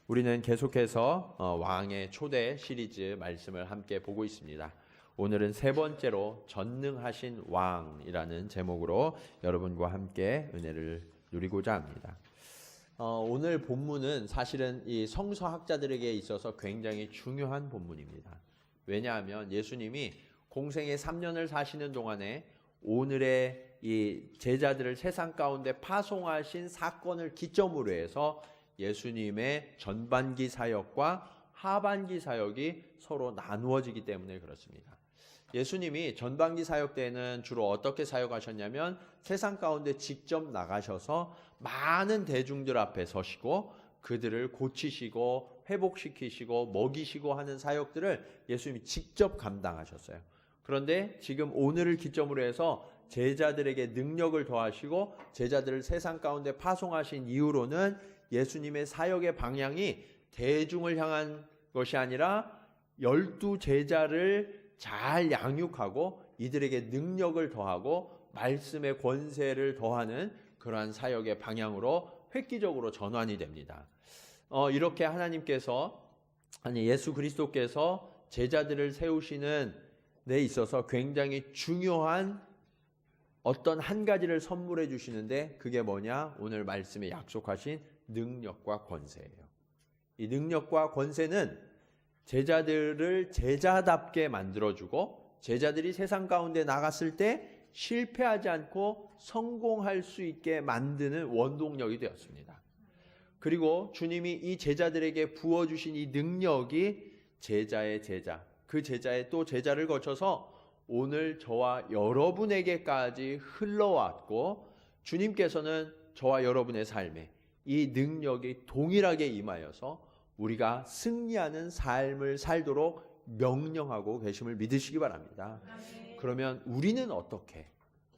우리는 계속해서 왕의 초대 시리즈 말씀을 함께 보고 있습니다. 오늘은 세 번째로 전능하신 왕이라는 제목으로 여러분과 함께 은혜를 누리고자 합니다. 오늘 본문은 사실은 이 성서학자들에게 있어서 굉장히 중요한 본문입니다. 왜냐하면 예수님이 공생의 3년을 사시는 동안에 오늘의 이 제자들을 세상 가운데 파송하신 사건을 기점으로 해서 예수님의 전반기 사역과 하반기 사역이 서로 나누어지기 때문에 그렇습니다. 예수님이 전반기 사역 때는 주로 어떻게 사역하셨냐면 세상 가운데 직접 나가셔서 많은 대중들 앞에 서시고 그들을 고치시고 회복시키시고 먹이시고 하는 사역들을 예수님이 직접 감당하셨어요. 그런데 지금 오늘을 기점으로 해서 제자들에게 능력을 더하시고 제자들을 세상 가운데 파송하신 이후로는 예수님의 사역의 방향이 대중을 향한 것이 아니라 12 제자를 잘 양육하고 이들에게 능력을 더하고 말씀의 권세를 더하는 그러한 사역의 방향으로 획기적으로 전환이 됩니다. 이렇게 하나님께서 예수 그리스도께서 제자들을 세우시는 데 있어서 굉장히 중요한 어떤 한 가지를 선물해 주시는데 그게 뭐냐? 오늘 말씀에 약속하신 능력과 권세예요. 이 능력과 권세는 제자들을 제자답게 만들어주고 제자들이 세상 가운데 나갔을 때 실패하지 않고 성공할 수 있게 만드는 원동력이 되었습니다. 그리고 주님이 이 제자들에게 부어주신 이 능력이 제자의 제자, 그 제자의 또 제자를 거쳐서 오늘 저와 여러분에게까지 흘러왔고 주님께서는 저와 여러분의 삶에 이 능력이 동일하게 임하여서 우리가 승리하는 삶을 살도록 명령하고 계심을 믿으시기 바랍니다. 그러면 우리는 어떻게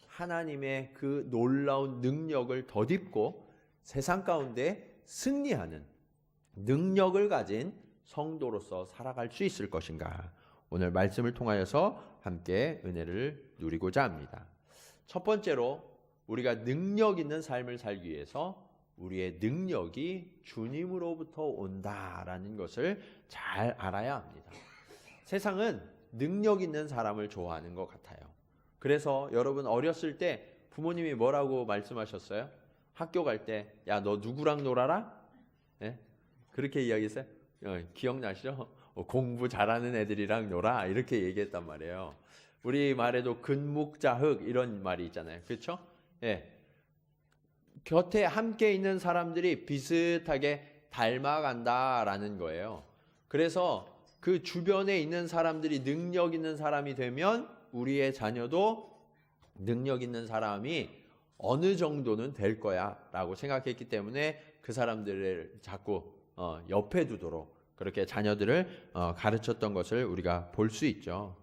하나님의 그 놀라운 능력을 덧입고 세상 가운데 승리하는 능력을 가진 성도로서 살아갈 수 있을 것인가? 오늘 말씀을 통하여서 함께 은혜를 누리고자 합니다. 첫 번째로 우리가 능력 있는 삶을 살기 위해서 우리의 능력이 주님으로부터 온다라는 것을 잘 알아야 합니다. 세상은 능력 있는 사람을 좋아하는 것 같아요. 그래서 여러분 어렸을 때 부모님이 뭐라고 말씀하셨어요? 학교 갈 때 야, 너 누구랑 놀아라? 네? 그렇게 이야기했어요? 기억나시죠? 공부 잘하는 애들이랑 놀아 이렇게 얘기했단 말이에요. 우리 말에도 근묵자흑 이런 말이 있잖아요. 그렇죠? 예. 곁에 함께 있는 사람들이 비슷하게 닮아간다라는 거예요. 그래서 그 주변에 있는 사람들이 능력 있는 사람이 되면 우리의 자녀도 능력 있는 사람이 어느 정도는 될 거야 라고 생각했기 때문에 그 사람들을 자꾸 옆에 두도록 그렇게 자녀들을 가르쳤던 것을 우리가 볼 수 있죠.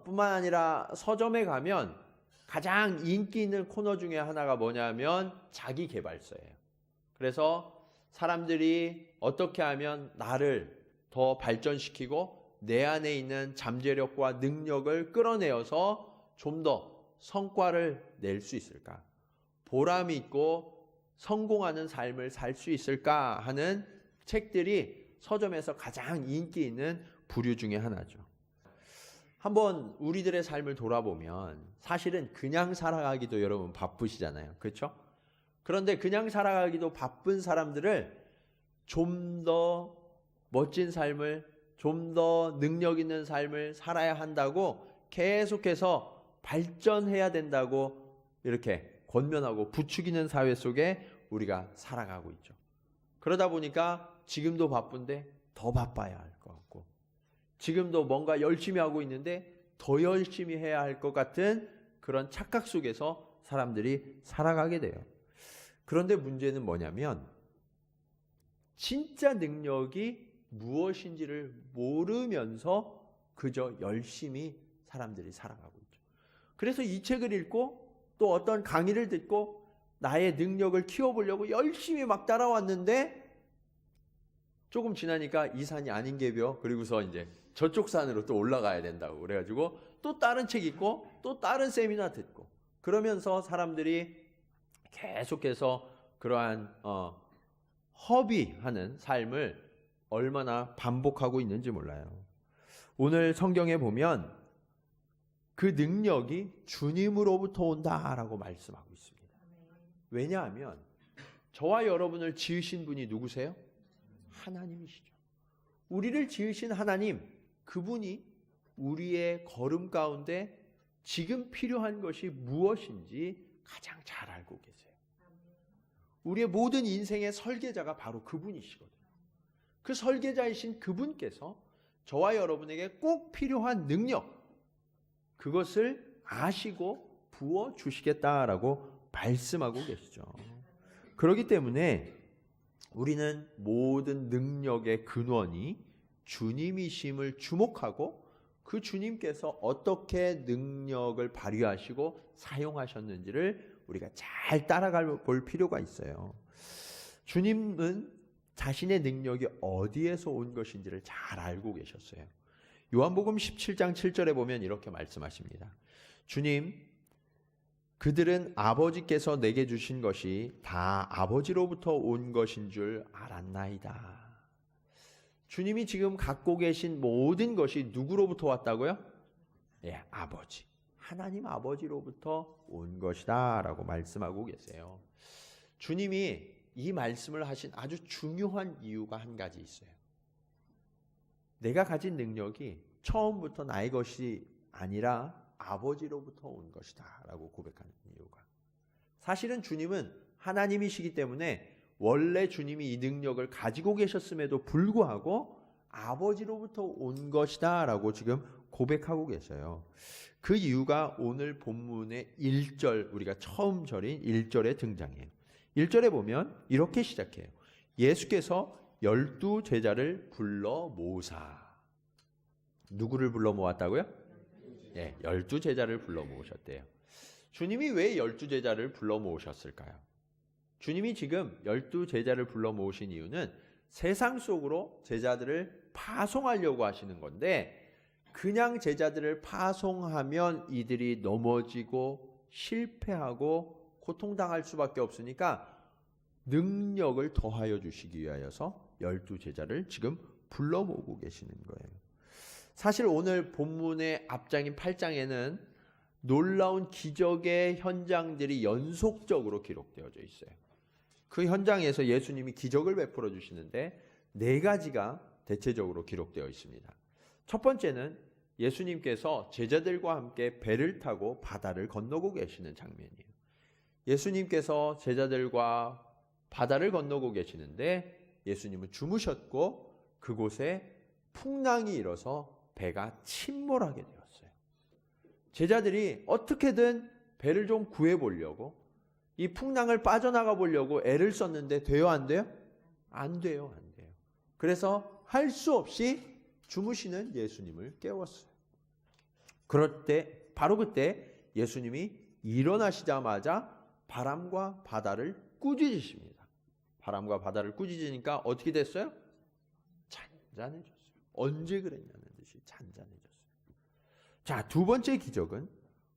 뿐만 아니라 서점에 가면 가장 인기 있는 코너 중에 하나가 뭐냐면 자기 개발서예요. 그래서 사람들이 어떻게 하면 나를 더 발전시키고 내 안에 있는 잠재력과 능력을 끌어내어서 좀 더 성과를 낼 수 있을까? 보람이 있고 성공하는 삶을 살 수 있을까 하는 책들이 서점에서 가장 인기 있는 부류 중에 하나죠. 한번 우리들의 삶을 돌아보면 사실은 그냥 살아가기도 여러분 바쁘시잖아요. 그렇죠? 그런데 그냥 살아가기도 바쁜 사람들을 좀 더 멋진 삶을, 좀 더 능력 있는 삶을 살아야 한다고 계속해서 발전해야 된다고 이렇게 권면하고 부추기는 사회 속에 우리가 살아가고 있죠. 그러다 보니까 지금도 바쁜데 더 바빠야 할 것 같고 지금도 뭔가 열심히 하고 있는데 더 열심히 해야 할 것 같은 그런 착각 속에서 사람들이 살아가게 돼요. 그런데 문제는 뭐냐면 진짜 능력이 무엇인지를 모르면서 그저 열심히 사람들이 살아가고 있죠. 그래서 이 책을 읽고 또 어떤 강의를 듣고 나의 능력을 키워보려고 열심히 막 따라왔는데 조금 지나니까 이 산이 아닌 게벼. 그리고서 이제 저쪽 산으로 또 올라가야 된다고 그래가지고 또 다른 책 읽고 또 다른 세미나 듣고 그러면서 사람들이 계속해서 그러한 허비하는 삶을 얼마나 반복하고 있는지 몰라요. 오늘 성경에 보면 그 능력이 주님으로부터 온다라고 말씀하고 있습니다. 왜냐하면 저와 여러분을 지으신 분이 누구세요? 하나님이시죠. 우리를 지으신 하나님, 그분이 우리의 걸음 가운데 지금 필요한 것이 무엇인지 가장 잘 알고 계세요. 우리의 모든 인생의 설계자가 바로 그분이시거든요. 그 설계자이신 그분께서 저와 여러분에게 꼭 필요한 능력, 그것을 아시고 부어주시겠다라고 말씀하고 계시죠. 그렇기 때문에 우리는 모든 능력의 근원이 주님이심을 주목하고 그 주님께서 어떻게 능력을 발휘하시고 사용하셨는지를 우리가 잘 따라가 볼 필요가 있어요. 주님은 자신의 능력이 어디에서 온 것인지를 잘 알고 계셨어요. 요한복음 17장 7절에 보면 이렇게 말씀하십니다. 주님, 그들은 아버지께서 내게 주신 것이 다 아버지로부터 온 것인 줄 알았나이다. 주님이 지금 갖고 계신 모든 것이 누구로부터 왔다고요? 예, 아버지. 하나님 아버지로부터 온 것이다 라고 말씀하고 계세요. 주님이 이 말씀을 하신 아주 중요한 이유가 한 가지 있어요. 내가 가진 능력이 처음부터 나의 것이 아니라 아버지로부터 온 것이다 라고 고백하는 이유가, 사실은 주님은 하나님이시기 때문에 원래 주님이 이 능력을 가지고 계셨음에도 불구하고 아버지로부터 온 것이다 라고 지금 고백하고 계세요. 그 이유가 오늘 본문의 1절, 우리가 처음 절인 1절에 등장해요. 1절에 보면 이렇게 시작해요. 예수께서 12 제자를 불러 모으사. 누구를 불러 모았다고요? 예, 12 제자를 불러 모으셨대요. 주님이 왜 12 제자를 불러 모으셨을까요? 주님이 지금 12 제자를 불러 모으신 이유는 세상 속으로 제자들을 파송하려고 하시는 건데, 그냥 제자들을 파송하면 이들이 넘어지고 실패하고 고통당할 수밖에 없으니까 능력을 더하여 주시기 위하여서 12 제자를 지금 불러 모으고 계시는 거예요. 사실 오늘 본문의 앞장인 8장에는 놀라운 기적의 현장들이 연속적으로 기록되어져 있어요. 그 현장에서 예수님이 기적을 베풀어 주시는데 4가지가 대체적으로 기록되어 있습니다. 첫 번째는 예수님께서 제자들과 함께 배를 타고 바다를 건너고 계시는 장면이에요. 예수님께서 제자들과 바다를 건너고 계시는데 예수님은 주무셨고 그곳에 풍랑이 일어서 배가 침몰하게 되었어요. 제자들이 어떻게든 배를 좀 구해보려고 이 풍랑을 빠져나가 보려고 애를 썼는데 돼요, 안 돼요? 안 돼요, 안 돼요. 그래서 할 수 없이 주무시는 예수님을 깨웠어요. 그럴 때, 바로 그때 예수님이 일어나시자마자 바람과 바다를 꾸짖으십니다. 바람과 바다를 꾸짖으니까 어떻게 됐어요? 잔잔해졌어요. 언제 그랬냐는 듯이 잔잔해졌어요. 자, 두 번째 기적은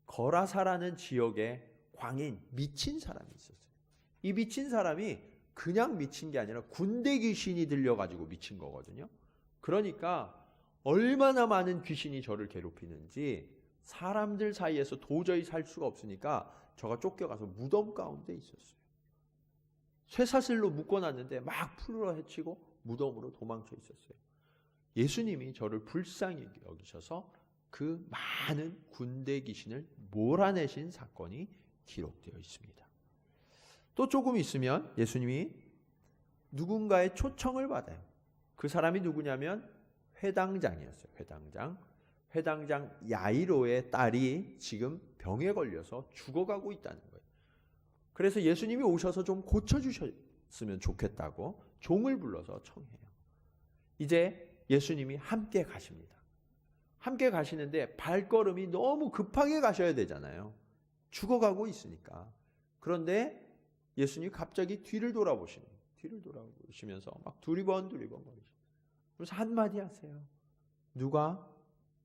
거라사라는 지역에 광인, 미친 사람이 있었어요. 이 미친 사람이 그냥 미친 게 아니라 군대 귀신이 들려가지고 미친 거거든요. 그러니까 얼마나 많은 귀신이 저를 괴롭히는지 사람들 사이에서 도저히 살 수가 없으니까 저가 쫓겨가서 무덤 가운데 있었어요. 쇠사슬로 묶어놨는데 막 풀어 헤치고 무덤으로 도망쳐 있었어요. 예수님이 저를 불쌍히 여기셔서 그 많은 군대 귀신을 몰아내신 사건이 기록되어 있습니다. 또 조금 있으면 예수님이 누군가의 초청을 받아요. 그 사람이 누구냐면 회당장이었어요. 회당장 야이로의 딸이 지금 병에 걸려서 죽어가고 있다는 거예요. 그래서 예수님이 오셔서 좀 고쳐주셨으면 좋겠다고 종을 불러서 청해요. 이제 예수님이 함께 가십니다. 함께 가시는데 발걸음이 너무 급하게 가셔야 되잖아요. 죽어가고 있으니까. 그런데 예수님이 갑자기 뒤를 돌아보시면서 막 두리번 거리시죠. 그래서 한마디 하세요. 누가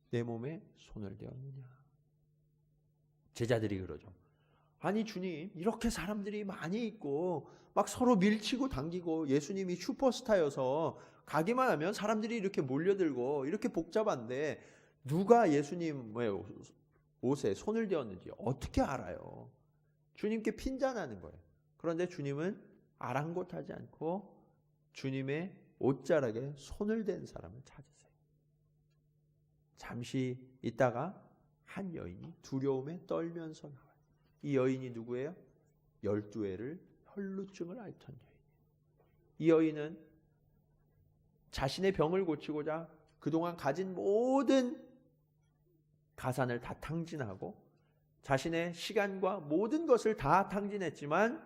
내 몸에 손을 대었느냐? 제자들이 그러죠. 아니 주님, 이렇게 사람들이 많이 있고 막 서로 밀치고 당기고 예수님이 슈퍼스타여서 가기만 하면 사람들이 이렇게 몰려들고 이렇게 복잡한데 누가 예수님의 옷에 손을 대었는지 어떻게 알아요? 주님께 핀잔하는 거예요. 그런데 주님은 아랑곳하지 않고 주님의 옷자락에 손을 댄 사람을 찾으세요. 잠시 있다가 한 여인이 두려움에 떨면서 나와요. 이 여인이 누구예요? 12회를 혈루증을 앓던 여인. 이 여인은 자신의 병을 고치고자 그동안 가진 모든 가산을 다 탕진하고 자신의 시간과 모든 것을 다 탕진했지만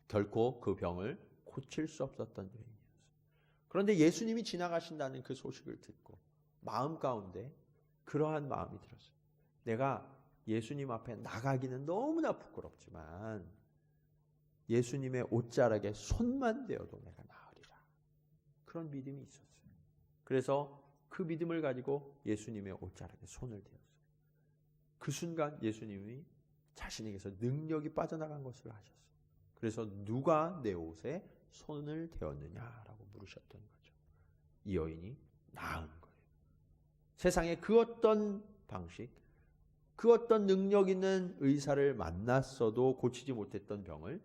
결코 그 병을 고칠 수 없었던 여인이었어요. 그런데 예수님이 지나가신다는 그 소식을 듣고 마음 가운데 그러한 마음이 들었어요. 내가 예수님 앞에 나가기는 너무나 부끄럽지만 예수님의 옷자락에 손만 대어도 내가 나으리라. 그런 믿음이 있었어요. 그래서 그 믿음을 가지고 예수님의 옷자락에 손을 대었어요. 그 순간 예수님이 자신에게서 능력이 빠져나간 것을 아셨어요. 그래서 누가 내 옷에 손을 대었느냐라고 물으셨던 거죠. 이 여인이 나은 거예요. 세상에 그 어떤 방식, 그 어떤 능력 있는 의사를 만났어도 고치지 못했던 병을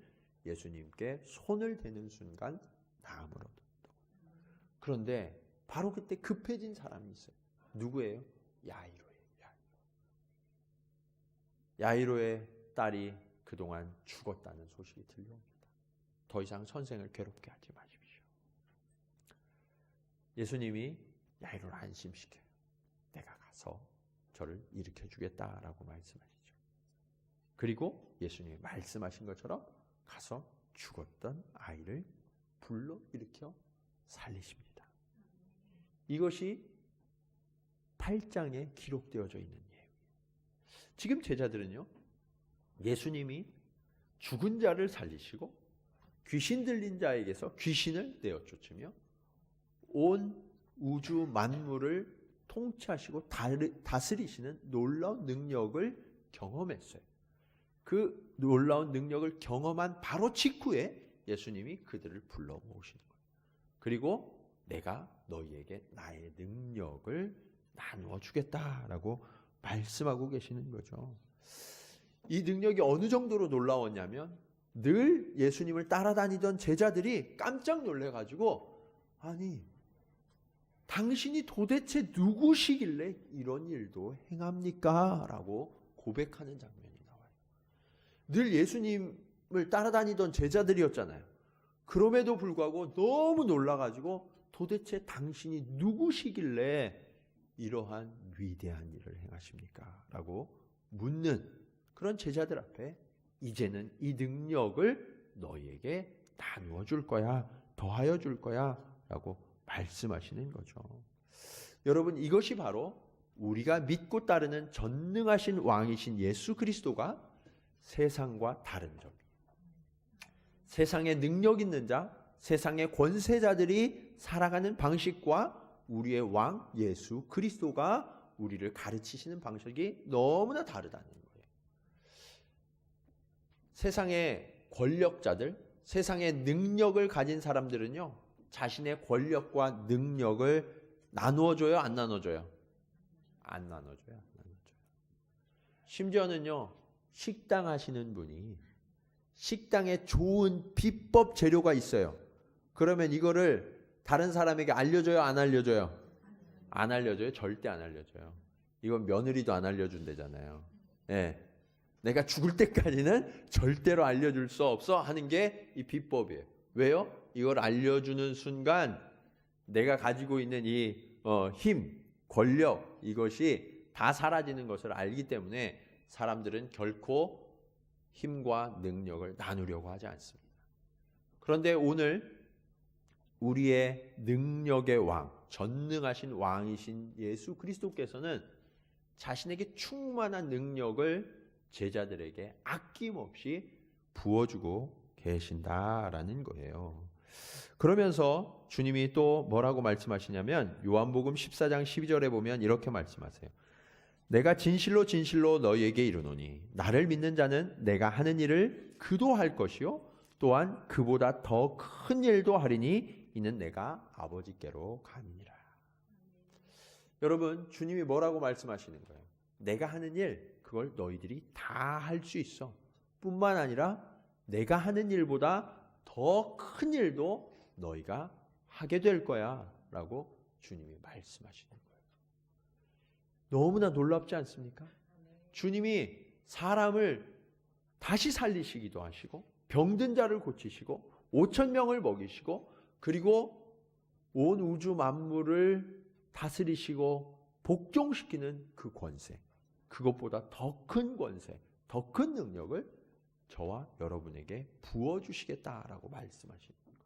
예수님께 손을 대는 순간 나음을 얻었다. 그런데 바로 그때 급해진 사람이 있어요. 누구예요? 야이로예요. 야이로의 딸이 그동안 죽었다는 소식이 들려옵니다. 더 이상 선생을 괴롭게 하지 마십시오. 예수님이 야이로를 안심시켜요. 내가 가서 저를 일으켜주겠다라고 말씀하시죠. 그리고 예수님이 말씀하신 것처럼 가서 죽었던 아이를 불러 일으켜 살리십니다. 이것이 8장에 기록되어져 있는 예언이에요. 지금 제자들은요, 예수님이 죽은 자를 살리시고 귀신 들린 자에게서 귀신을 내어 쫓으며 온 우주 만물을 통치하시고 다스리시는 놀라운 능력을 경험했어요. 그 놀라운 능력을 경험한 바로 직후에 예수님이 그들을 불러 모으시는 거예요. 그리고 내가 너희에게 나의 능력을 나누어 주겠다라고 말씀하고 계시는 거죠. 이 능력이 어느 정도로 놀라웠냐면 늘 예수님을 따라다니던 제자들이 깜짝 놀래가지고 아니 당신이 도대체 누구시길래 이런 일도 행합니까? 라고 고백하는 장면이 나와요. 늘 예수님을 따라다니던 제자들이었잖아요. 그럼에도 불구하고 너무 놀라가지고 도대체 당신이 누구시길래 이러한 위대한 일을 행하십니까? 라고 묻는 그런 제자들 앞에 이제는 이 능력을 너희에게 나누어 줄 거야, 더하여 줄 거야 라고 말씀하시는 거죠. 여러분, 이것이 바로 우리가 믿고 따르는 전능하신 왕이신 예수 그리스도가 세상과 다른 점이에요. 세상에 능력 있는 자, 세상의 권세자들이 살아가는 방식과 우리의 왕 예수 그리스도가 우리를 가르치시는 방식이 너무나 다르다는 거예요. 세상의 권력자들, 세상의 능력을 가진 사람들은요, 자신의 권력과 능력을 나누어줘요, 안 나눠줘요? 안 나눠줘요. 심지어는요, 식당 하시는 분이 식당에 좋은 비법 재료가 있어요. 그러면 이거를 다른 사람에게 알려줘요, 안 알려줘요? 안 알려줘요? 절대 안 알려줘요. 이건 며느리도 안 알려준대잖아요. 네. 내가 죽을 때까지는 절대로 알려줄 수 없어 하는 게 이 비법이에요. 왜요? 이걸 알려주는 순간 내가 가지고 있는 이 힘, 권력 이것이 다 사라지는 것을 알기 때문에 사람들은 결코 힘과 능력을 나누려고 하지 않습니다. 그런데 오늘 우리의 능력의 왕, 전능하신 왕이신 예수 그리스도께서는 자신에게 충만한 능력을 제자들에게 아낌없이 부어주고 계신다라는 거예요. 그러면서 주님이 또 뭐라고 말씀하시냐면 요한복음 14장 12절에 보면 이렇게 말씀하세요. 내가 진실로 진실로 너희에게 이르노니 나를 믿는 자는 내가 하는 일을 그도 할 것이요 또한 그보다 더 큰 일도 하리니 이는 내가 아버지께로 감이니라. 여러분, 주님이 뭐라고 말씀하시는 거예요? 내가 하는 일, 그걸 너희들이 다 할 수 있어. 뿐만 아니라 내가 하는 일보다 더 큰 일도 너희가 하게 될 거야 라고 주님이 말씀하시는 거예요. 너무나 놀랍지 않습니까? 주님이 사람을 다시 살리시기도 하시고 병든 자를 고치시고 5천 명을 먹이시고 그리고 온 우주 만물을 다스리시고 복종시키는 그 권세, 그것보다 더 큰 권세, 더 큰 능력을 저와 여러분에게 부어주시겠다라고 말씀하시는 거예요.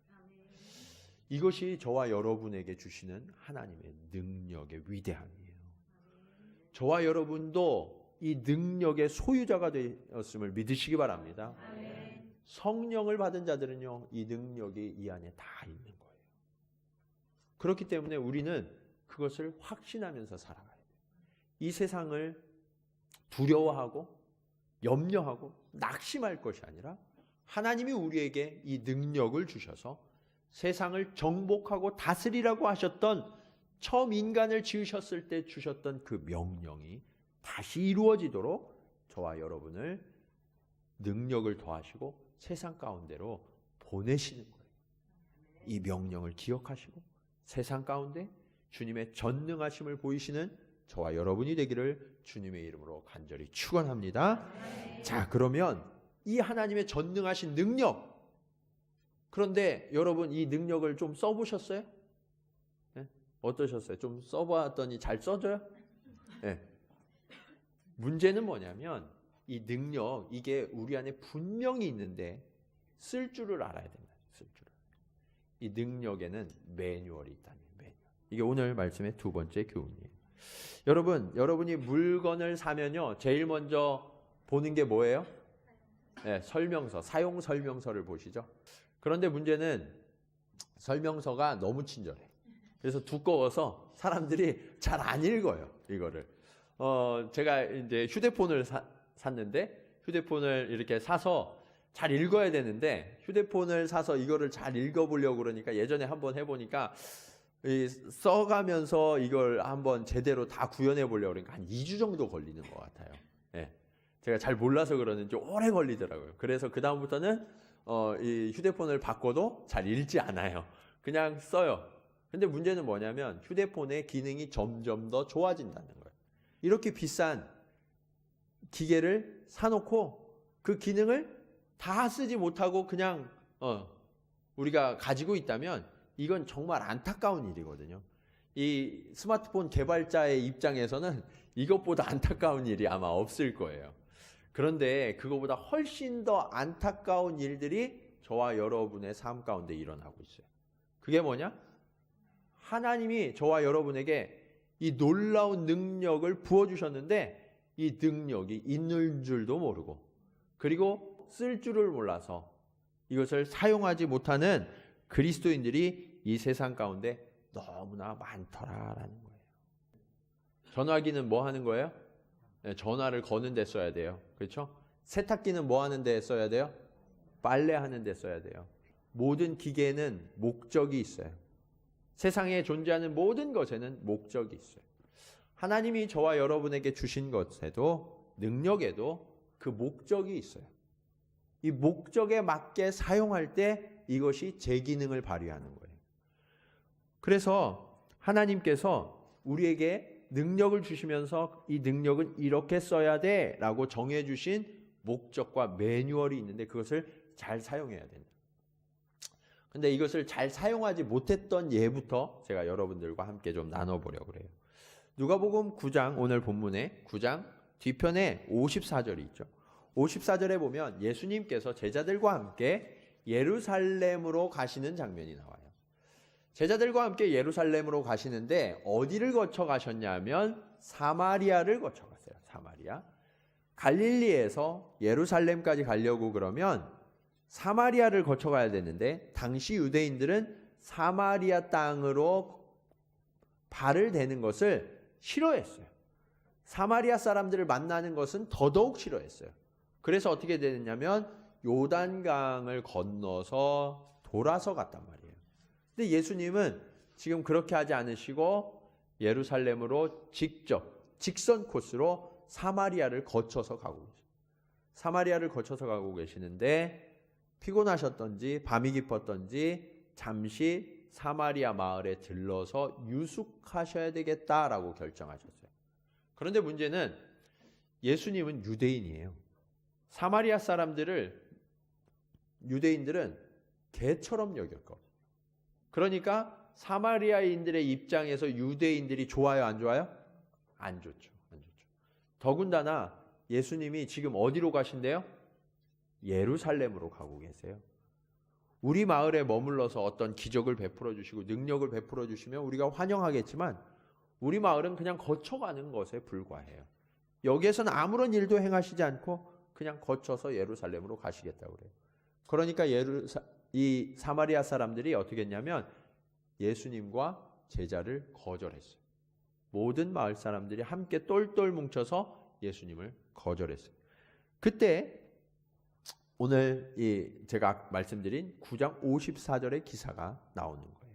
이것이 저와 여러분에게 주시는 하나님의 능력의 위대함이에요. 저와 여러분도 이 능력의 소유자가 되었음을 믿으시기 바랍니다. 성령을 받은 자들은요, 이 능력이 이 안에 다 있는 거예요. 그렇기 때문에 우리는 그것을 확신하면서 살아가야 돼요. 이 세상을 두려워하고 염려하고 낙심할 것이 아니라 하나님이 우리에게 이 능력을 주셔서 세상을 정복하고 다스리라고 하셨던, 처음 인간을 지으셨을 때 주셨던 그 명령이 다시 이루어지도록 저와 여러분을 능력을 더하시고 세상 가운데로 보내시는 거예요. 이 명령을 기억하시고 세상 가운데 주님의 전능하심을 보이시는 저와 여러분이 되기를 주님의 이름으로 간절히 축원합니다. 자, 그러면 이 하나님의 전능하신 능력, 그런데 여러분 이 능력을 좀 써보셨어요? 네? 어떠셨어요? 좀 써봤더니 잘 써져요? 네. 문제는 뭐냐면 이 능력, 이게 우리 안에 분명히 있는데 쓸 줄을 알아야 됩니다. 쓸 줄을. 이 능력에는 매뉴얼이 있다는 매뉴얼. 이게 오늘 말씀의 두 번째 교훈이에요. 여러분이 물건을 사면요, 제일 먼저 보는 게 뭐예요? 네, 설명서, 사용 설명서를 보시죠. 그런데 문제는 설명서가 너무 친절해. 그래서 두꺼워서 사람들이 잘 안 읽어요, 이거를. 제가 이제 휴대폰을 샀는데, 휴대폰을 이렇게 사서 잘 읽어야 되는데, 휴대폰을 사서 이거를 잘 읽어보려고 그러니까 예전에 한번 해보니까 써가면서 이걸 한번 제대로 다 구현해 보려고 그러니까 한 2주 정도 걸리는 것 같아요. 예. 제가 잘 몰라서 그러는지 오래 걸리더라고요. 그래서 그 다음부터는 이 휴대폰을 바꿔도 잘 읽지 않아요. 그냥 써요. 근데 문제는 뭐냐면 휴대폰의 기능이 점점 더 좋아진다는 거예요. 이렇게 비싼 기계를 사놓고 그 기능을 다 쓰지 못하고 그냥 우리가 가지고 있다면 이건 정말 안타까운 일이거든요. 이 스마트폰 개발자의 입장에서는 이것보다 안타까운 일이 아마 없을 거예요. 그런데 그거보다 훨씬 더 안타까운 일들이 저와 여러분의 삶 가운데 일어나고 있어요. 그게 뭐냐? 하나님이 저와 여러분에게 이 놀라운 능력을 부어주셨는데 이 능력이 있는 줄도 모르고 그리고 쓸 줄을 몰라서 이것을 사용하지 못하는 그리스도인들이 이 세상 가운데 너무나 많더라라는 거예요. 전화기는 뭐 하는 거예요? 네, 전화를 거는 데 써야 돼요. 그렇죠? 세탁기는 뭐 하는 데 써야 돼요? 빨래하는 데 써야 돼요. 모든 기계에는 목적이 있어요. 세상에 존재하는 모든 것에는 목적이 있어요. 하나님이 저와 여러분에게 주신 것에도 능력에도 그 목적이 있어요. 이 목적에 맞게 사용할 때 이것이 제 기능을 발휘하는 거예요. 그래서 하나님께서 우리에게 능력을 주시면서 이 능력은 이렇게 써야 돼 라고 정해주신 목적과 매뉴얼이 있는데 그것을 잘 사용해야 된다. 근데 이것을 잘 사용하지 못했던 예부터 제가 여러분들과 함께 좀 나눠보려고 그래요. 누가복음 9장, 오늘 본문에 9장 뒤편에 54절이 있죠. 54절에 보면 예수님께서 제자들과 함께 예루살렘으로 가시는 장면이 나와요. 제자들과 함께 예루살렘으로 가시는데 어디를 거쳐 가셨냐면 사마리아를 거쳐 갔어요. 사마리아. 갈릴리에서 예루살렘까지 가려고 그러면 사마리아를 거쳐 가야 되는데 당시 유대인들은 사마리아 땅으로 발을 대는 것을 싫어했어요. 사마리아 사람들을 만나는 것은 더더욱 싫어했어요. 그래서 어떻게 되느냐면 요단강을 건너서 돌아서 갔단 말이에요. 근데 예수님은 지금 그렇게 하지 않으시고 예루살렘으로 직접 직선 코스로 사마리아를 거쳐서 가고 계세요. 사마리아를 거쳐서 가고 계시는데 피곤하셨던지 밤이 깊었던지 잠시 사마리아 마을에 들러서 유숙하셔야 되겠다라고 결정하셨어요. 그런데 문제는 예수님은 유대인이에요. 사마리아 사람들을 유대인들은 개처럼 여겼거든요. 그러니까 사마리아인들의 입장에서 유대인들이 좋아요, 안 좋아요? 안 좋죠. 안 좋죠. 더군다나 예수님이 지금 어디로 가신대요? 예루살렘으로 가고 계세요. 우리 마을에 머물러서 어떤 기적을 베풀어 주시고 능력을 베풀어 주시면 우리가 환영하겠지만 우리 마을은 그냥 거쳐가는 것에 불과해요. 여기에서는 아무런 일도 행하시지 않고 그냥 거쳐서 예루살렘으로 가시겠다고 그래요. 그러니까 이 사마리아 사람들이 어떻게 했냐면 예수님과 제자를 거절했어요. 모든 마을 사람들이 함께 똘똘 뭉쳐서 예수님을 거절했어요. 그때 오늘 제가 말씀드린 9장 54절의 기사가 나오는 거예요.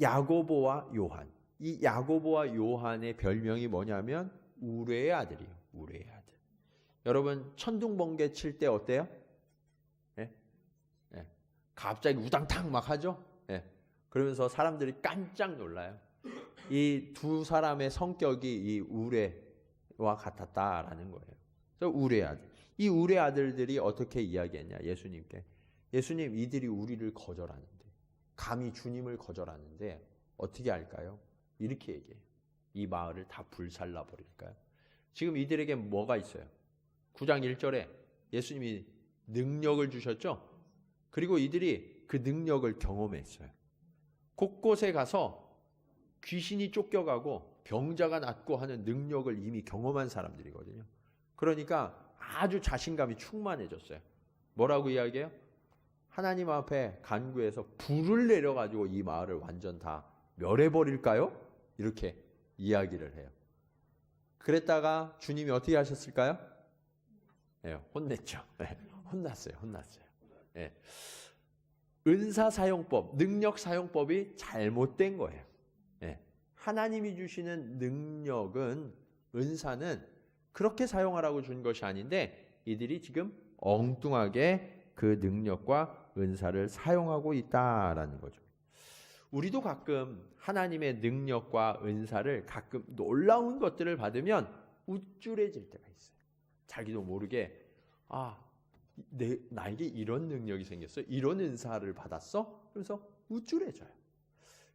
야고보와 요한. 이 야고보와 요한의 별명이 뭐냐면 우레의 아들이에요. 우레의 아들. 여러분 천둥번개 칠 때 어때요? 예? 예. 갑자기 우당탕 막 하죠? 예. 그러면서 사람들이 깜짝 놀라요. 이 두 사람의 성격이 이 우레와 같았다라는 거예요. 그래서 우레의 아들. 이 우레의 아들들이 어떻게 이야기했냐 예수님께. 예수님 이들이 우리를 거절하는데 감히 주님을 거절하는데 어떻게 할까요? 이렇게 얘기해요. 이 마을을 다 불살라 버릴까요? 지금 이들에게 뭐가 있어요? 9장 1절에 예수님이 능력을 주셨죠? 그리고 이들이 그 능력을 경험했어요. 곳곳에 가서 귀신이 쫓겨가고 병자가 낫고 하는 능력을 이미 경험한 사람들이거든요. 그러니까 아주 자신감이 충만해졌어요. 뭐라고 이야기해요? 하나님 앞에 간구해서 불을 내려가지고 이 마을을 완전 다 멸해버릴까요? 이렇게 이야기를 해요. 그랬다가 주님이 어떻게 하셨을까요? 네, 혼냈죠. 네, 혼났어요. 네. 은사 사용법, 능력 사용법이 잘못된 거예요. 네. 하나님이 주시는 능력은, 은사는 그렇게 사용하라고 준 것이 아닌데 이들이 지금 엉뚱하게 그 능력과 은사를 사용하고 있다라는 거죠. 우리도 가끔 하나님의 능력과 은사를 가끔 놀라운 것들을 받으면 우쭐해질 때가 있어요. 자기도 모르게 나에게 이런 능력이 생겼어? 이런 은사를 받았어? 그래서 우쭐해져요.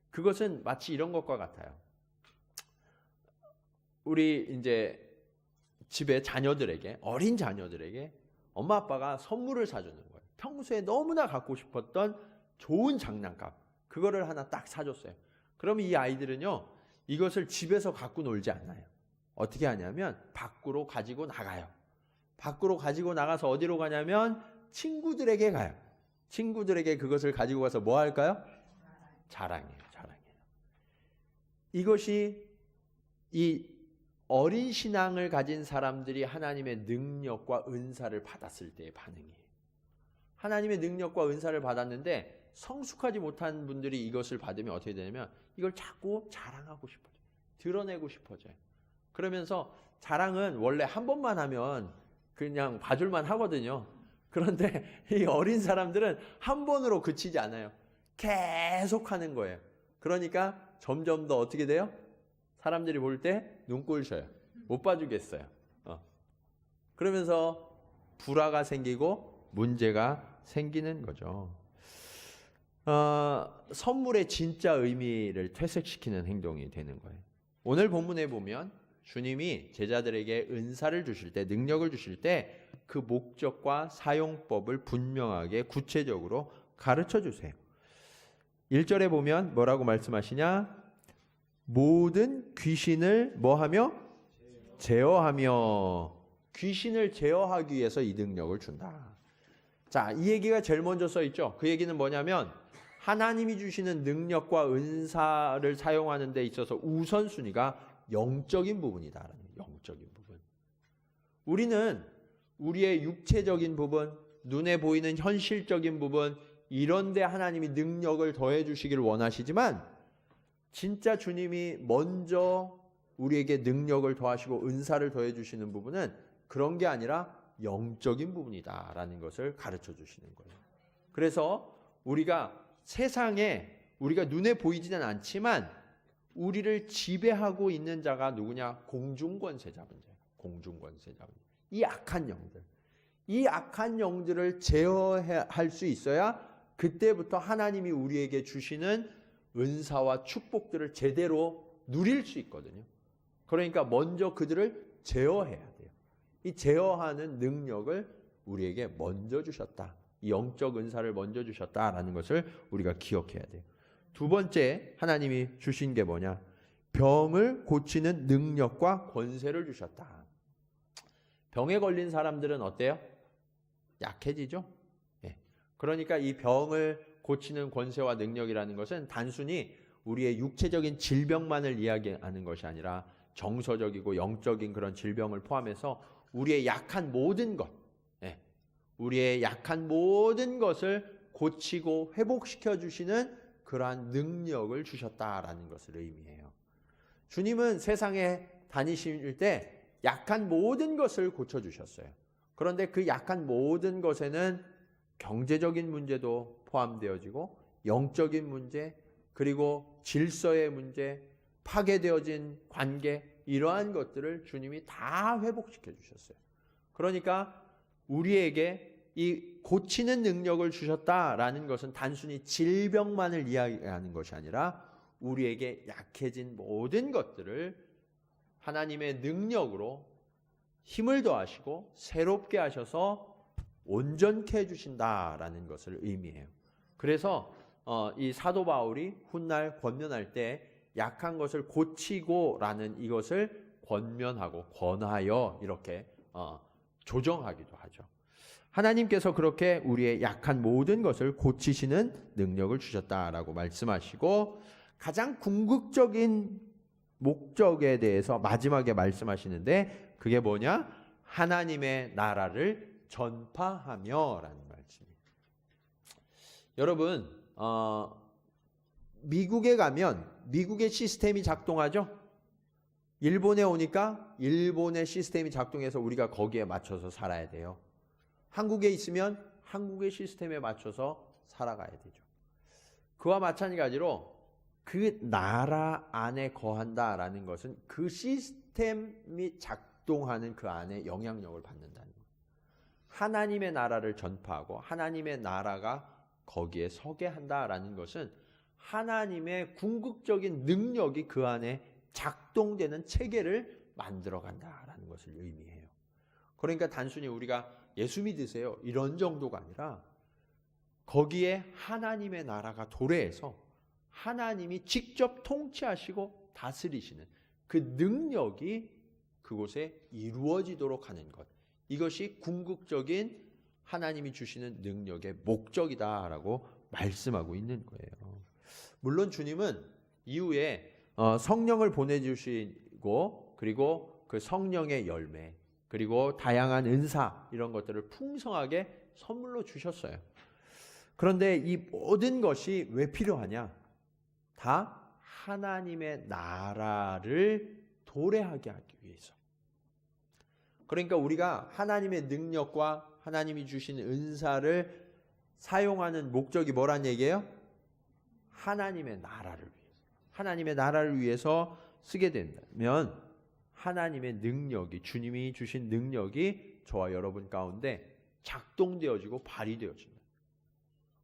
그것은 마치 이런 것과 같아요. 우리 이제 집에 자녀들에게, 어린 자녀들에게 엄마 아빠가 선물을 사주는 거예요. 평소에 너무나 갖고 싶었던 좋은 장난감, 그거를 하나 딱 사줬어요. 그럼 이 아이들은요, 이것을 집에서 갖고 놀지 않아요. 어떻게 하냐면 밖으로 가지고 나가요. 밖으로 가지고 나가서 어디로 가냐면 친구들에게 가요. 친구들에게 그것을 가지고 가서 뭐 할까요? 자랑해요. 이것이 이 어린 신앙을 가진 사람들이 하나님의 능력과 은사를 받았을 때의 반응이에요. 하나님의 능력과 은사를 받았는데 성숙하지 못한 분들이 이것을 받으면 어떻게 되냐면 이걸 자꾸 자랑하고 싶어져요. 드러내고 싶어져요. 그러면서 자랑은 원래 한 번만 하면 그냥 봐줄만 하거든요. 그런데 이 어린 사람들은 한 번으로 그치지 않아요. 계속 하는 거예요. 그러니까 점점 더 어떻게 돼요? 사람들이 볼 때 눈꼴 셔요. 못 봐주겠어요. 그러면서 불화가 생기고 문제가 생기는 거죠. 선물의 진짜 의미를 퇴색시키는 행동이 되는 거예요. 오늘 본문에 보면 주님이 제자들에게 은사를 주실 때, 능력을 주실 때 그 목적과 사용법을 분명하게 구체적으로 가르쳐 주세요. 1절에 보면 뭐라고 말씀하시냐? 모든 귀신을 뭐하며? 제어하며. 귀신을 제어하기 위해서 이 능력을 준다. 자, 이 얘기가 제일 먼저 써 있죠. 그 얘기는 뭐냐면 하나님이 주시는 능력과 은사를 사용하는 데 있어서 우선순위가 영적인 부분이다라는 영적인 부분. 우리는 우리의 육체적인 부분, 눈에 보이는 현실적인 부분 이런 데 하나님이 능력을 더해 주시기를 원하시지만 진짜 주님이 먼저 우리에게 능력을 더하시고 은사를 더해 주시는 부분은 그런 게 아니라 영적인 부분이다라는 것을 가르쳐 주시는 거예요. 그래서 우리가 세상에 우리가 눈에 보이지는 않지만 우리를 지배하고 있는 자가 누구냐? 공중권세 잡은 자예요. 공중권세 잡은 자. 이 악한 영들. 이 악한 영들을 제어할 수 있어야 그때부터 하나님이 우리에게 주시는 은사와 축복들을 제대로 누릴 수 있거든요. 그러니까 먼저 그들을 제어해야 돼요. 이 제어하는 능력을 우리에게 먼저 주셨다. 이 영적 은사를 먼저 주셨다라는 것을 우리가 기억해야 돼요. 두 번째 하나님이 주신 게 뭐냐? 병을 고치는 능력과 권세를 주셨다. 병에 걸린 사람들은 어때요? 약해지죠? 예. 그러니까 이 병을 고치는 권세와 능력이라는 것은 단순히 우리의 육체적인 질병만을 이야기하는 것이 아니라 정서적이고 영적인 그런 질병을 포함해서 우리의 약한 모든 것, 우리의 약한 모든 것을 고치고 회복시켜 주시는 그러한 능력을 주셨다라는 것을 의미해요. 주님은 세상에 다니실 때 약한 모든 것을 고쳐주셨어요. 그런데 그 약한 모든 것에는 경제적인 문제도 포함되어지고 영적인 문제, 그리고 질서의 문제, 파괴되어진 관계, 이러한 것들을 주님이 다 회복시켜 주셨어요. 그러니까 우리에게 이 고치는 능력을 주셨다라는 것은 단순히 질병만을 이야기하는 것이 아니라 우리에게 약해진 모든 것들을 하나님의 능력으로 힘을 더하시고 새롭게 하셔서 온전케 해주신다라는 것을 의미해요. 그래서 이 사도 바울이 훗날 권면할 때 약한 것을 고치고라는 이것을 권면하고 권하여 이렇게 조정하기도 하죠. 하나님께서 그렇게 우리의 약한 모든 것을 고치시는 능력을 주셨다라고 말씀하시고 가장 궁극적인 목적에 대해서 마지막에 말씀하시는데 그게 뭐냐? 하나님의 나라를 전파하며 라는 말씀입니다. 여러분 미국에 가면 미국의 시스템이 작동하죠? 일본에 오니까 일본의 시스템이 작동해서 우리가 거기에 맞춰서 살아야 돼요. 한국에 있으면 한국의 시스템에 맞춰서 살아가야 되죠. 그와 마찬가지로 그 나라 안에 거한다라는 것은 그 시스템이 작동하는 그 안에 영향력을 받는다는 거예요. 하나님의 나라를 전파하고 하나님의 나라가 거기에 서게 한다라는 것은 하나님의 궁극적인 능력이 그 안에 작동되는 체계를 만들어간다라는 것을 의미해요. 그러니까 단순히 우리가 예수 믿으세요 이런 정도가 아니라 거기에 하나님의 나라가 도래해서 하나님이 직접 통치하시고 다스리시는 그 능력이 그곳에 이루어지도록 하는 것, 이것이 궁극적인 하나님이 주시는 능력의 목적이다라고 말씀하고 있는 거예요. 물론 주님은 이후에 성령을 보내주시고 그리고 그 성령의 열매 그리고 다양한 은사 이런 것들을 풍성하게 선물로 주셨어요. 그런데 이 모든 것이 왜 필요하냐? 다 하나님의 나라를 도래하게 하기 위해서. 그러니까 우리가 하나님의 능력과 하나님이 주신 은사를 사용하는 목적이 뭐란 얘기예요? 하나님의 나라를 위해서. 하나님의 나라를 위해서 쓰게 된다면 하나님의 능력이, 주님이 주신 능력이 저와 여러분 가운데 작동되어지고 발휘되어진다.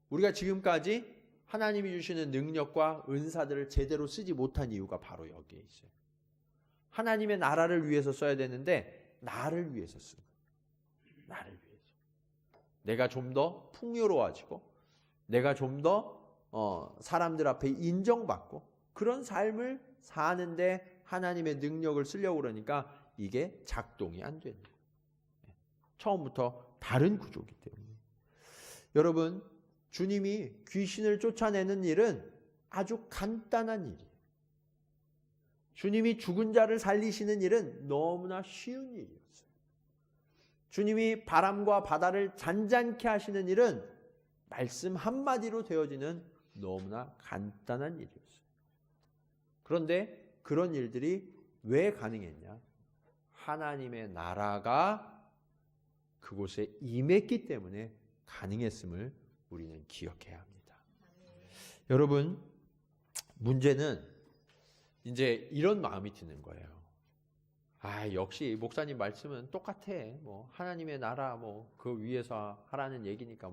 우리가 지금까지 하나님이 주시는 능력과 은사들을 제대로 쓰지 못한 이유가 바로 여기에 있어요. 하나님의 나라를 위해서 써야 되는데 나를 위해서 쓴 거예요. 나를 위해서. 내가 좀 더 풍요로워지고 내가 좀 더 사람들 앞에 인정받고 그런 삶을 사는데 하나님의 능력을 쓰려고 그러니까 이게 작동이 안 되는 거예요. 처음부터 다른 구조이기 때문에. 여러분, 주님이 귀신을 쫓아내는 일은 아주 간단한 일이에요. 주님이 죽은 자를 살리시는 일은 너무나 쉬운 일이었어요. 주님이 바람과 바다를 잔잔케 하시는 일은 말씀 한마디로 되어지는 너무나 간단한 일이었어요. 그런데 그런 일들이 왜 가능했냐? 하나님의 나라가 그곳에 임했기 때문에 가능했음을 우리는 기억해야 합니다. 여러분, 문제는 이제 이런 마음이 드는 거예요. 역시 목사님 말씀은 똑같아. 뭐 하나님의 나라 그 위에서 하라는 얘기니까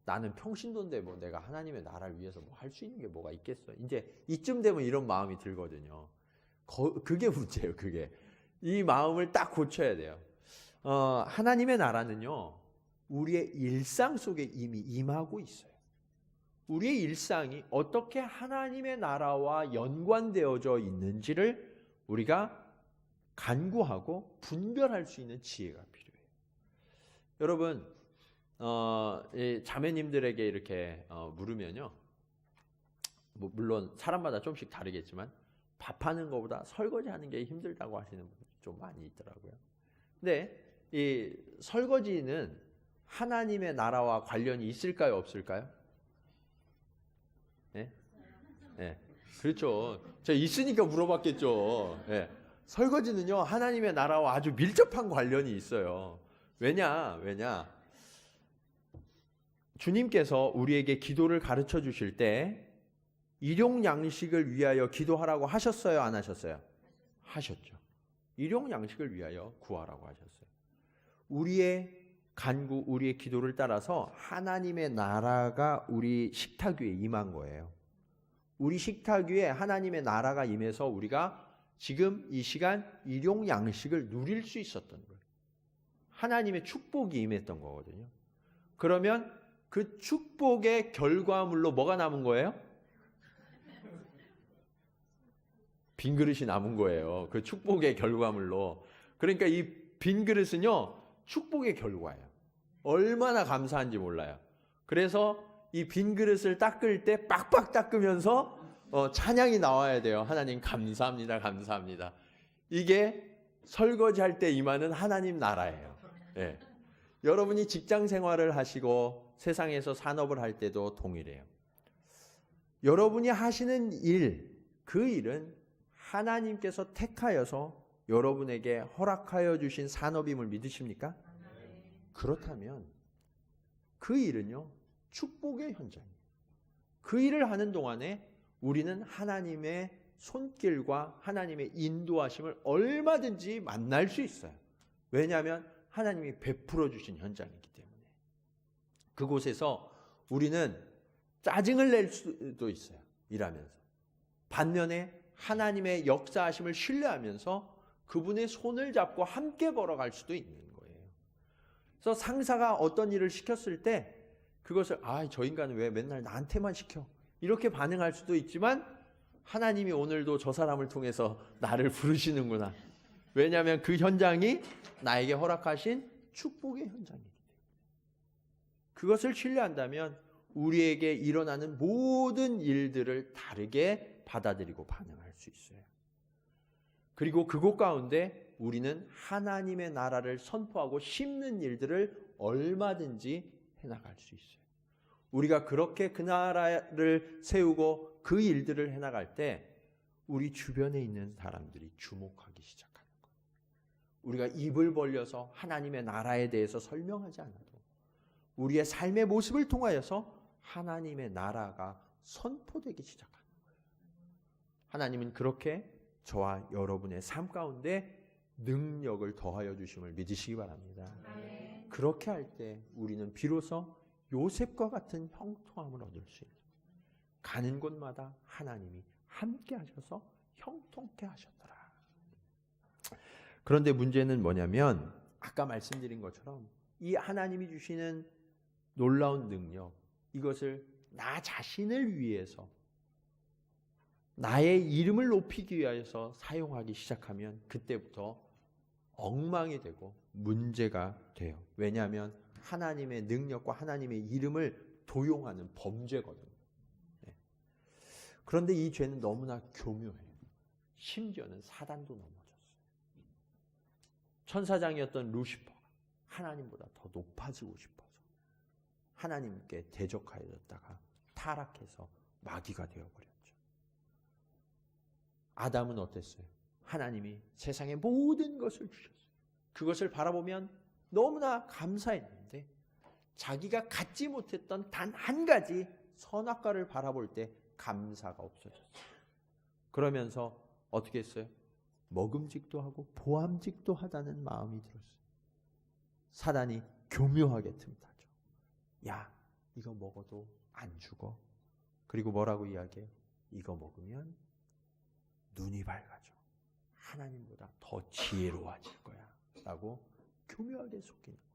나는 평신도인데 내가 하나님의 나라를 위해서 할 수 있는 게 뭐가 있겠어. 이제 이쯤 되면 이런 마음이 들거든요. 그게 문제예요. 그게 이 마음을 딱 고쳐야 돼요. 하나님의 나라는요, 우리의 일상 속에 이미 임하고 있어요. 우리의 일상이 어떻게 하나님의 나라와 연관되어져 있는지를 우리가 간구하고 분별할 수 있는 지혜가 필요해요. 여러분, 자매님들에게 이렇게 물으면요, 물론 사람마다 조금씩 다르겠지만 밥하는 것보다 설거지하는 게 힘들다고 하시는 분이 좀 많이 있더라고요. 근데 이 설거지는 하나님의 나라와 관련이 있을까요, 없을까요? 네? 네. 그렇죠. 제가 있으니까 물어봤겠죠. 네. 설거지는요, 하나님의 나라와 아주 밀접한 관련이 있어요. 왜냐? 주님께서 우리에게 기도를 가르쳐 주실 때 일용 양식을 위하여 기도하라고 하셨어요, 안 하셨어요? 하셨죠. 일용 양식을 위하여 구하라고 하셨어요. 우리의 간구, 우리의 기도를 따라서 하나님의 나라가 우리 식탁 위에 임한 거예요. 우리 식탁 위에 하나님의 나라가 임해서 우리가 지금 이 시간 일용 양식을 누릴 수 있었던 거예요. 하나님의 축복이 임했던 거거든요. 그러면 그 축복의 결과물로 뭐가 남은 거예요? 빈 그릇이 남은 거예요. 그 축복의 결과물로. 그러니까 이 빈 그릇은요, 축복의 결과예요. 얼마나 감사한지 몰라요. 그래서 이 빈 그릇을 닦을 때 빡빡 닦으면서 찬양이 나와야 돼요. 하나님 감사합니다, 감사합니다. 이게 설거지할 때 임하는 하나님 나라예요. 예. 여러분이 직장 생활을 하시고 세상에서 산업을 할 때도 동일해요. 여러분이 하시는 일, 그 일은 하나님께서 택하여서 여러분에게 허락하여 주신 산업임을 믿으십니까? 그렇다면 그 일은요, 축복의 현장이에요. 그 일을 하는 동안에 우리는 하나님의 손길과 하나님의 인도하심을 얼마든지 만날 수 있어요. 왜냐하면 하나님이 베풀어 주신 현장이기 때문에. 그곳에서 우리는 짜증을 낼 수도 있어요, 일하면서. 반면에 하나님의 역사하심을 신뢰하면서 그분의 손을 잡고 함께 걸어갈 수도 있는 거예요. 그래서 상사가 어떤 일을 시켰을 때 그것을 저 인간은 왜 맨날 나한테만 시켜? 이렇게 반응할 수도 있지만 하나님이 오늘도 저 사람을 통해서 나를 부르시는구나. 왜냐하면 그 현장이 나에게 허락하신 축복의 현장이기 때문에. 그것을 신뢰한다면 우리에게 일어나는 모든 일들을 다르게 받아들이고 반응할 수 있어요. 그리고 그곳 가운데 우리는 하나님의 나라를 선포하고 심는 일들을 얼마든지 해나갈 수 있어요. 우리가 그렇게 그 나라를 세우고 그 일들을 해나갈 때 우리 주변에 있는 사람들이 주목하기 시작하는 거예요. 우리가 입을 벌려서 하나님의 나라에 대해서 설명하지 않아도 우리의 삶의 모습을 통하여서 하나님의 나라가 선포되기 시작하는 거예요. 하나님은 그렇게 저와 여러분의 삶 가운데 능력을 더하여 주심을 믿으시기 바랍니다. 그렇게 할 때 우리는 비로소 요셉과 같은 형통함을 얻을 수 있는, 가는 곳마다 하나님이 함께 하셔서 형통케 하셨더라. 그런데 문제는 뭐냐면 아까 말씀드린 것처럼 이 하나님이 주시는 놀라운 능력, 이것을 나 자신을 위해서, 나의 이름을 높이기 위해서 사용하기 시작하면 그때부터 엉망이 되고 문제가 돼요. 왜냐하면 하나님의 능력과 하나님의 이름을 도용하는 범죄거든요. 네. 그런데 이 죄는 너무나 교묘해요. 심지어는 사단도 넘어졌어요. 천사장이었던 루시퍼가 하나님보다 더 높아지고 싶어서 하나님께 대적하여졌다가 타락해서 마귀가 되어버렸죠. 아담은 어땠어요? 하나님이 세상의 모든 것을 주셨어요. 그것을 바라보면 너무나 감사했는데 자기가 갖지 못했던 단 한 가지 선악과를 바라볼 때 감사가 없어졌어요. 그러면서 어떻게 했어요? 먹음직도 하고 보암직도 하다는 마음이 들었어요. 사단이 교묘하게 틈타죠. 야, 이거 먹어도 안 죽어. 그리고 뭐라고 이야기해요? 이거 먹으면 눈이 밝아져. 하나님보다 더 지혜로워질 거야. 라고 교묘하게 속이는 거예요.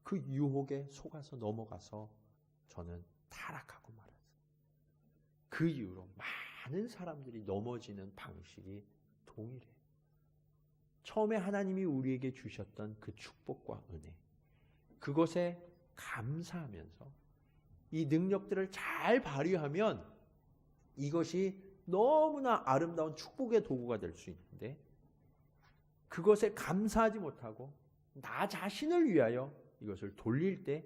그 유혹에 속아서 넘어가서 저는 타락하고 말았어요. 그 이후로 많은 사람들이 넘어지는 방식이 동일해요. 처음에 하나님이 우리에게 주셨던 그 축복과 은혜, 그것에 감사하면서 이 능력들을 잘 발휘하면 이것이 너무나 아름다운 축복의 도구가 될 수 있는데 그것에 감사하지 못하고 나 자신을 위하여 이것을 돌릴 때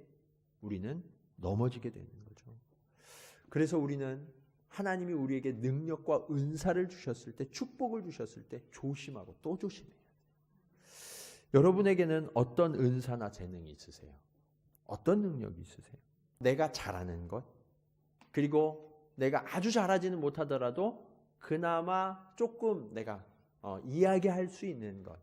우리는 넘어지게 되는 거죠. 그래서 우리는 하나님이 우리에게 능력과 은사를 주셨을 때, 축복을 주셨을 때 조심하고 또 조심해야 돼요. 여러분에게는 어떤 은사나 재능이 있으세요? 어떤 능력이 있으세요? 내가 잘하는 것, 그리고 내가 아주 잘하지는 못하더라도 그나마 조금 내가 이야기할 수 있는 것,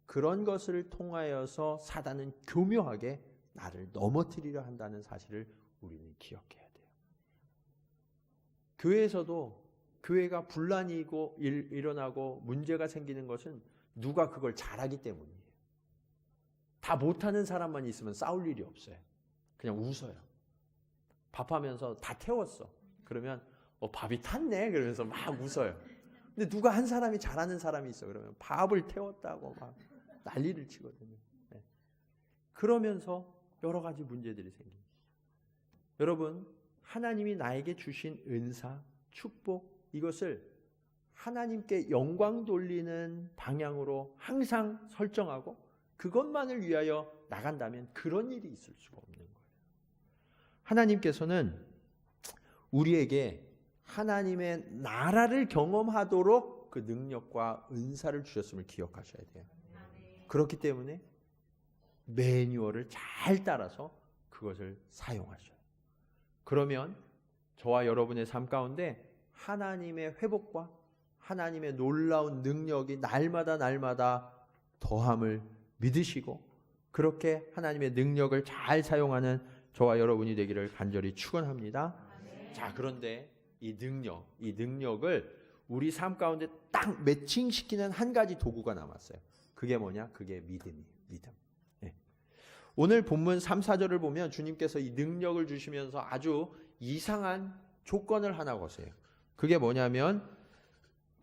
그런 것을 통하여서 사단은 교묘하게 나를 넘어뜨리려 한다는 사실을 우리는 기억해야 돼요. 교회에서도 교회가 분란이 일어나고 문제가 생기는 것은 누가 그걸 잘하기 때문이에요. 다 못하는 사람만 있으면 싸울 일이 없어요. 그냥 웃어요. 밥하면서 다 태웠어. 그러면 밥이 탔네 그러면서 막 웃어요. 근데 누가 한 사람이 잘하는 사람이 있어. 그러면 밥을 태웠다고 막 난리를 치거든요. 네. 그러면서 여러 가지 문제들이 생깁니다. 여러분, 하나님이 나에게 주신 은사, 축복, 이것을 하나님께 영광 돌리는 방향으로 항상 설정하고 그것만을 위하여 나간다면 그런 일이 있을 수가 없는 거예요. 하나님께서는 우리에게 하나님의 나라를 경험하도록 그 능력과 은사를 주셨음을 기억하셔야 돼요. 그렇기 때문에 매뉴얼을 잘 따라서 그것을 사용하셔요. 그러면 저와 여러분의 삶 가운데 하나님의 회복과 하나님의 놀라운 능력이 날마다 더함을 믿으시고 그렇게 하나님의 능력을 잘 사용하는 저와 여러분이 되기를 간절히 축원합니다. 자, 그런데 이 능력을 우리 삶 가운데 딱 매칭시키는 한 가지 도구가 남았어요. 그게 뭐냐? 그게 믿음이에요. 믿음. 네. 오늘 본문 3, 4절을 보면 주님께서 이 능력을 주시면서 아주 이상한 조건을 하나 거세요. 그게 뭐냐면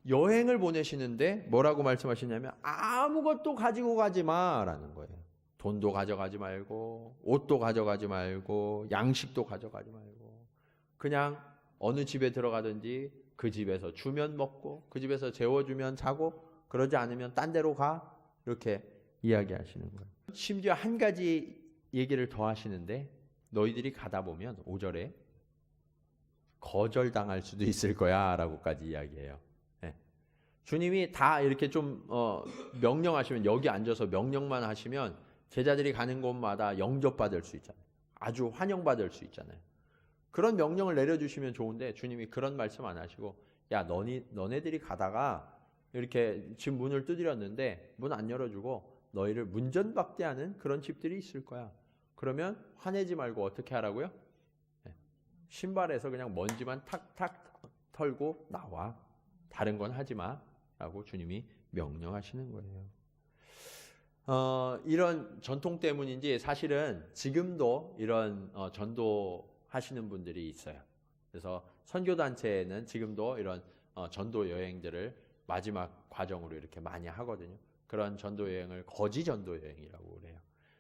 여행을 보내시는데 뭐라고 말씀하시냐면 아무것도 가지고 가지 마라는 거예요. 돈도 가져가지 말고 옷도 가져가지 말고 양식도 가져가지 말고 그냥 어느 집에 들어가든지 그 집에서 주면 먹고 그 집에서 재워주면 자고 그러지 않으면 딴 데로 가 이렇게 이야기하시는 거예요. 심지어 한 가지 얘기를 더 하시는데 너희들이 가다 보면 5절에 거절당할 수도 있을 거야 라고까지 이야기해요. 네. 주님이 다 이렇게 좀 명령하시면 여기 앉아서 명령만 하시면 제자들이 가는 곳마다 영접받을 수 있잖아요. 아주 환영받을 수 있잖아요. 그런 명령을 내려주시면 좋은데 주님이 그런 말씀 안 하시고 야 너네들이 가다가 이렇게 집 문을 두드렸는데 문 안 열어주고 너희를 문전박대하는 그런 집들이 있을 거야. 그러면 화내지 말고 어떻게 하라고요? 신발에서 그냥 먼지만 탁탁 털고 나와. 다른 건 하지 마 라고 주님이 명령하시는 거예요. 이런 전통 때문인지 사실은 지금도 이런 전도하시는 분들이 있어요. 그래서 선교단체는 지금도 이런 전도 여행들을 마지막 과정으로 이렇게 많이 하거든요. 그런 전도 여행을 거지 전도 여행이라고 그래요.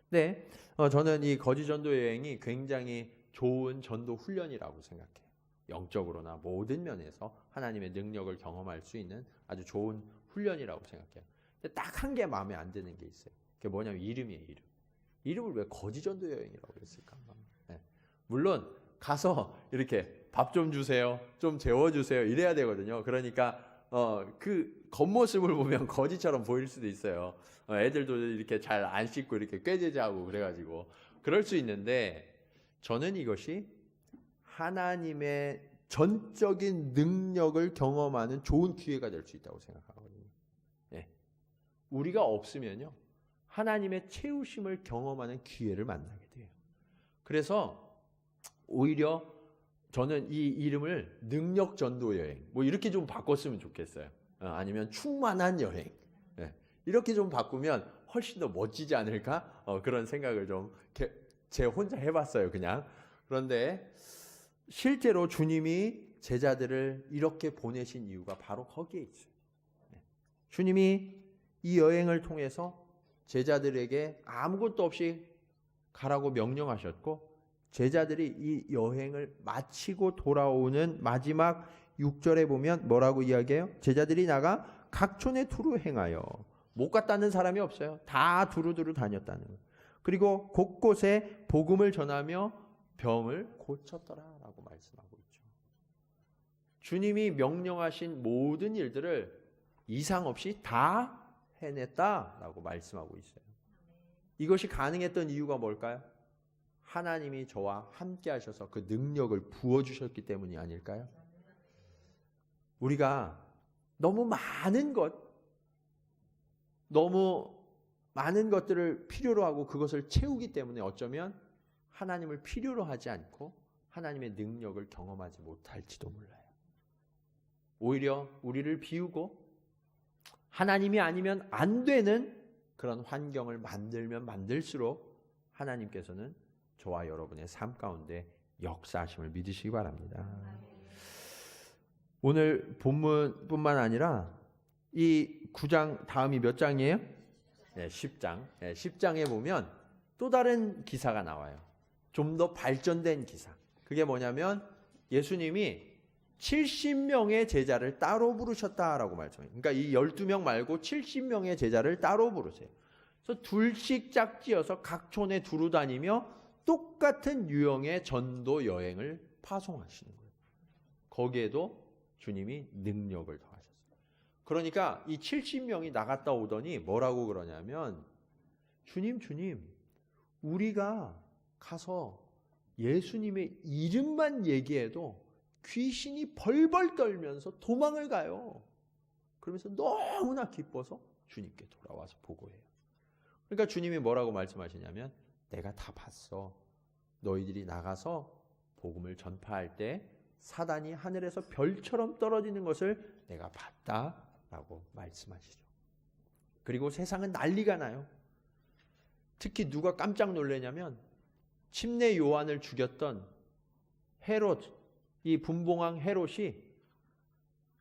근데 저는 이 거지 전도 여행이 굉장히 좋은 전도 훈련이라고 생각해요. 영적으로나 모든 면에서 하나님의 능력을 경험할 수 있는 아주 좋은 훈련이라고 생각해요. 근데 딱 한 개 마음에 안 드는 게 있어요. 그게 뭐냐면 이름이에요. 이름을 왜 거지전도 여행이라고 그랬을까? 네. 물론 가서 이렇게 밥 좀 주세요, 좀 재워주세요 이래야 되거든요. 그러니까 그 겉모습을 보면 거지처럼 보일 수도 있어요. 애들도 이렇게 잘 안 씻고 이렇게 꾀죄죄하고 그래가지고 그럴 수 있는데, 저는 이것이 하나님의 전적인 능력을 경험하는 좋은 기회가 될 수 있다고 생각하거든요. 네. 우리가 없으면요, 하나님의 채우심을 경험하는 기회를 만나게 돼요. 그래서 오히려 저는 이 이름을 능력 전도 여행 뭐 이렇게 좀 바꿨으면 좋겠어요. 아니면 충만한 여행, 네. 이렇게 좀 바꾸면 훨씬 더 멋지지 않을까? 그런 생각을 좀 제 혼자 해봤어요, 그냥. 그런데 실제로 주님이 제자들을 이렇게 보내신 이유가 바로 거기에 있어요. 네. 주님이 이 여행을 통해서 제자들에게 아무것도 없이 가라고 명령하셨고, 제자들이 이 여행을 마치고 돌아오는 마지막 6절에 보면 뭐라고 이야기해요? 제자들이 나가 각촌에 두루 행하여, 못 갔다는 사람이 없어요. 다 두루두루 다녔다는 거예요. 그리고 곳곳에 복음을 전하며 병을 고쳤더라라고 말씀하고 있죠. 주님이 명령하신 모든 일들을 이상 없이 다 해냈다라고 말씀하고 있어요. 이것이 가능했던 이유가 뭘까요? 하나님이 저와 함께 하셔서 그 능력을 부어주셨기 때문이 아닐까요? 우리가 너무 많은 것들을 필요로 하고 그것을 채우기 때문에 어쩌면 하나님을 필요로 하지 않고 하나님의 능력을 경험하지 못할지도 몰라요. 오히려 우리를 비우고 하나님이 아니면 안 되는 그런 환경을 만들면 만들수록 하나님께서는 저와 여러분의 삶 가운데 역사하심을 믿으시기 바랍니다. 오늘 본문뿐만 아니라 이 9장 다음이 몇 장이에요? 네, 10장. 네, 10장에 보면 또 다른 기사가 나와요. 좀 더 발전된 기사. 그게 뭐냐면 예수님이 70명의 제자를 따로 부르셨다라고 말씀해요. 그러니까 이 12명 말고 70명의 제자를 따로 부르세요. 그래서 둘씩 짝지어서 각 촌에 두루 다니며 똑같은 유형의 전도 여행을 파송하시는 거예요. 거기에도 주님이 능력을 더하셨어요. 그러니까 이 70명이 나갔다 오더니 뭐라고 그러냐면, 주님, 우리가 가서 예수님의 이름만 얘기해도 귀신이 벌벌 떨면서 도망을 가요. 그러면서 너무나 기뻐서 주님께 돌아와서 보고해요. 그러니까 주님이 뭐라고 말씀하시냐면, 내가 다 봤어. 너희들이 나가서 복음을 전파할 때 사단이 하늘에서 별처럼 떨어지는 것을 내가 봤다라고 말씀하시죠. 그리고 세상은 난리가 나요. 특히 누가 깜짝 놀라냐면 침례 요한을 죽였던 헤롯, 이 분봉왕 헤롯이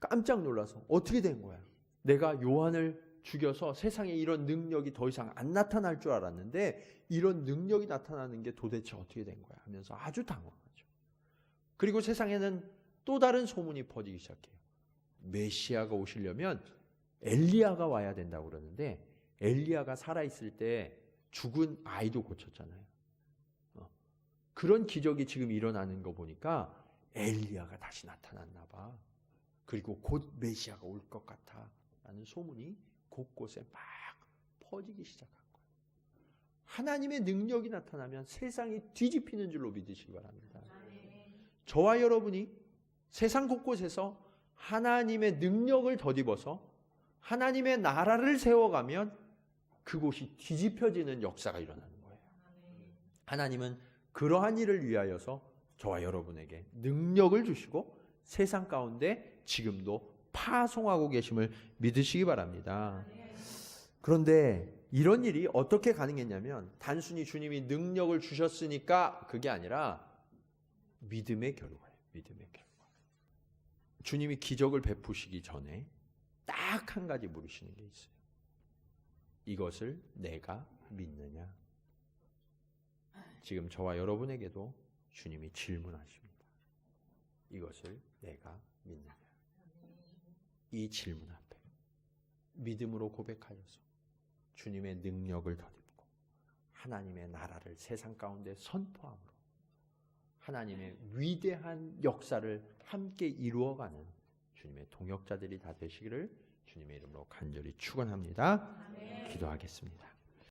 깜짝 놀라서 어떻게 된 거야? 내가 요한을 죽여서 세상에 이런 능력이 더 이상 안 나타날 줄 알았는데 이런 능력이 나타나는 게 도대체 어떻게 된 거야? 하면서 아주 당황하죠. 그리고 세상에는 또 다른 소문이 퍼지기 시작해요. 메시아가 오시려면 엘리야가 와야 된다고 그러는데, 엘리야가 살아있을 때 죽은 아이도 고쳤잖아요. 그런 기적이 지금 일어나는 거 보니까 엘리야가 다시 나타났나 봐. 그리고 곧 메시아가 올 것 같아 라는 소문이 곳곳에 막 퍼지기 시작한 거예요. 하나님의 능력이 나타나면 세상이 뒤집히는 줄로 믿으시기 바랍니다. 저와 여러분이 세상 곳곳에서 하나님의 능력을 덧입어서 하나님의 나라를 세워가면 그곳이 뒤집혀지는 역사가 일어나는 거예요. 하나님은 그러한 일을 위하여서 저와 여러분에게 능력을 주시고 세상 가운데 지금도 파송하고 계심을 믿으시기 바랍니다. 그런데 이런 일이 어떻게 가능했냐면, 단순히 주님이 능력을 주셨으니까 그게 아니라 믿음의 결과예요. 믿음의 결과. 주님이 기적을 베푸시기 전에 딱 한 가지 물으시는 게 있어요. 이것을 내가 믿느냐? 지금 저와 여러분에게도 주님이 질문하십니다. 이것을 내가 믿느냐. 이 질문 앞에 믿음으로 고백하여서 주님의 능력을 덧입고 하나님의 나라를 세상 가운데 선포함으로 하나님의 위대한 역사를 함께 이루어가는 주님의 동역자들이 다 되시기를 주님의 이름으로 간절히 축원합니다. 기도하겠습니다.